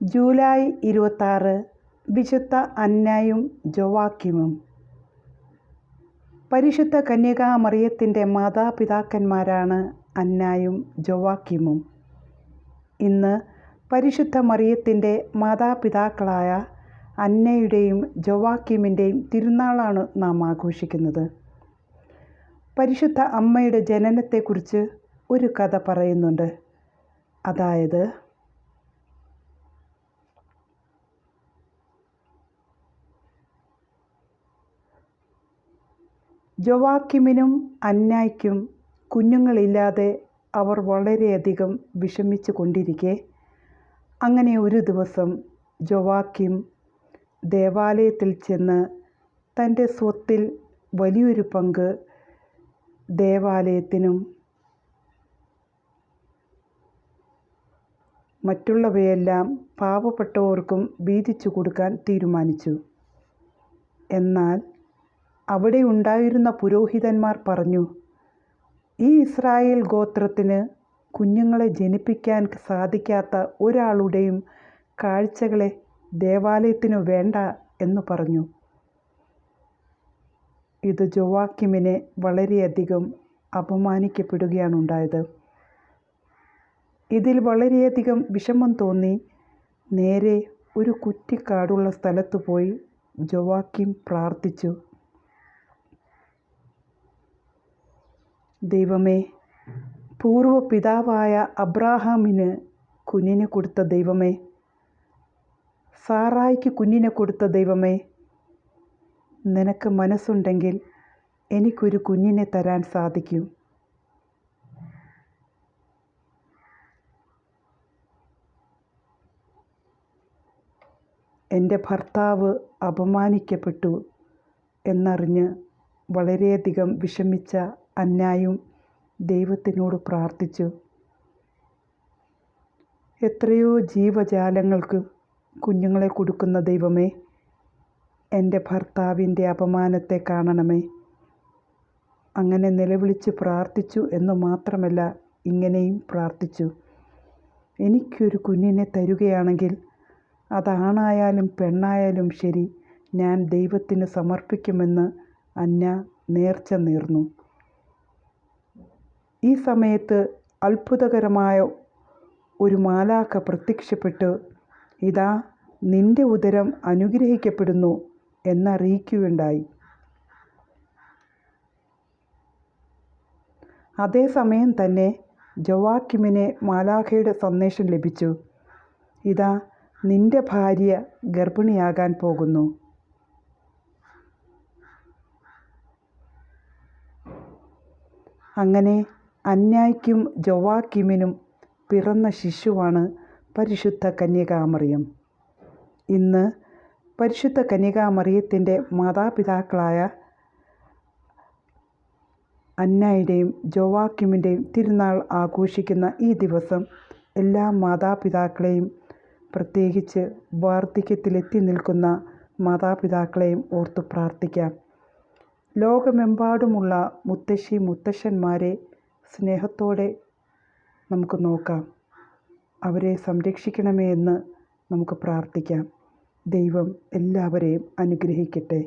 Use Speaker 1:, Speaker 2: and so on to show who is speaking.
Speaker 1: July 26 വിശുദ്ധ അന്നയും ജോവാക്യമും. പരിശുദ്ധ കന്യകാമറിയത്തിൻ്റെ മാതാപിതാക്കന്മാരാണ് അന്നയും ജോവാക്യമും. ഇന്ന് പരിശുദ്ധ മറിയത്തിൻ്റെ മാതാപിതാക്കളായ അന്നയുടെയും ജോവാക്യമിൻ്റെയും തിരുനാളാണ് നാം ആഘോഷിക്കുന്നത്. പരിശുദ്ധ അമ്മയുടെ ജനനത്തെക്കുറിച്ച് ഒരു കഥ പറയുന്നുണ്ട്. അതായത്, ജോവാക്യമിനും അന്നയ്ക്കും കുഞ്ഞുങ്ങളില്ലാതെ അവർ വളരെയധികം വിഷമിച്ചു കൊണ്ടിരിക്കെ, അങ്ങനെ ഒരു ദിവസം ജോവാക്യം ദേവാലയത്തിൽ ചെന്ന് തൻ്റെ സ്വത്തിൽ വലിയൊരു പങ്ക് ദേവാലയത്തിനും മറ്റുള്ളവയെല്ലാം പാവപ്പെട്ടവർക്കും വീതിച്ചു കൊടുക്കാൻ തീരുമാനിച്ചു. എന്നാൽ അവിടെ ഉണ്ടായിരുന്ന പുരോഹിതന്മാർ പറഞ്ഞു, ഈ ഇസ്രായേൽ ഗോത്രത്തിന് കുഞ്ഞുങ്ങളെ ജനിപ്പിക്കാൻ സാധിക്കാത്ത ഒരാളുടെയും കാഴ്ചകളെ ദേവാലയത്തിനു വേണ്ട എന്ന് പറഞ്ഞു. ഇത് ജോവാക്യമിനെ വളരെയധികം അപമാനിക്കപ്പെടുകയാണ് ഉണ്ടായത്. ഇതിൽ വളരെയധികം വിഷമം തോന്നി നേരെ ഒരു കുറ്റിക്കാടുള്ള സ്ഥലത്ത് പോയി ജോവാക്യം പ്രാർത്ഥിച്ചു. ദൈവമേ, പൂർവ്വ പിതാവായ അബ്രാഹാമിന് കുഞ്ഞിനെ കൊടുത്ത ദൈവമേ, സാറായിക്ക് കുഞ്ഞിനെ കൊടുത്ത ദൈവമേ, നിനക്ക് മനസ്സുണ്ടെങ്കിൽ എനിക്കൊരു കുഞ്ഞിനെ തരാൻ സാധിക്കും. എൻ്റെ ഭർത്താവ് അപമാനിക്കപ്പെട്ടു എന്നറിഞ്ഞ് വളരെയധികം വിഷമിച്ച അന്നയും ദൈവത്തിനോട് പ്രാർത്ഥിച്ചു. എത്രയോ ജീവജാലങ്ങൾക്ക് കുഞ്ഞുങ്ങളെ കൊടുക്കുന്ന ദൈവമേ, എൻ്റെ ഭർത്താവിൻ്റെ അപമാനത്തെ കാണണമേ. അങ്ങനെ നിലവിളിച്ച് പ്രാർത്ഥിച്ചു എന്ന് മാത്രമല്ല, ഇങ്ങനെയും പ്രാർത്ഥിച്ചു, എനിക്കൊരു കുഞ്ഞിനെ തരുകയാണെങ്കിൽ അതാണായാലും പെണ്ണായാലും ശരി, ഞാൻ ദൈവത്തിന് സമർപ്പിക്കുമെന്ന് അന്ന നേർച്ച നേർന്നു. ഈ സമയത്ത് അത്ഭുതകരമായ ഒരു മാലാഖ പ്രത്യക്ഷപ്പെട്ട്, ഇതാ നിന്റെ ഉദരം അനുഗ്രഹിക്കപ്പെടുന്നു എന്നറിയിക്കുകയുണ്ടായി. അതേസമയം തന്നെ ജോവാക്യമിനെ മാലാഖയുടെ സന്ദേശം ലഭിച്ചു, ഇതാ നിന്റെ ഭാര്യ ഗർഭിണിയാകാൻ പോകുന്നു. അങ്ങനെ അന്നയ്ക്കും ജോവാക്യമിനും പിറന്ന ശിശുവാണ് പരിശുദ്ധ കന്യകാമറിയം. ഇന്ന് പരിശുദ്ധ കന്യകാമറിയത്തിൻ്റെ മാതാപിതാക്കളായ അന്നയുടെയും ജോവാക്യമിൻ്റെയും തിരുനാൾ ആഘോഷിക്കുന്ന ഈ ദിവസം എല്ലാ മാതാപിതാക്കളെയും, പ്രത്യേകിച്ച് വാർദ്ധക്യത്തിലെത്തി നിൽക്കുന്ന മാതാപിതാക്കളെയും ഓർത്തു പ്രാർത്ഥിക്കാം. ലോകമെമ്പാടുമുള്ള മുത്തശ്ശി മുത്തശ്ശന്മാരെ സ്നേഹത്തോടെ നമുക്ക് നോക്കാം. അവരെ സംരക്ഷിക്കണമേ എന്ന് നമുക്ക് പ്രാർത്ഥിക്കാം. ദൈവം എല്ലാവരെയും അനുഗ്രഹിക്കട്ടെ.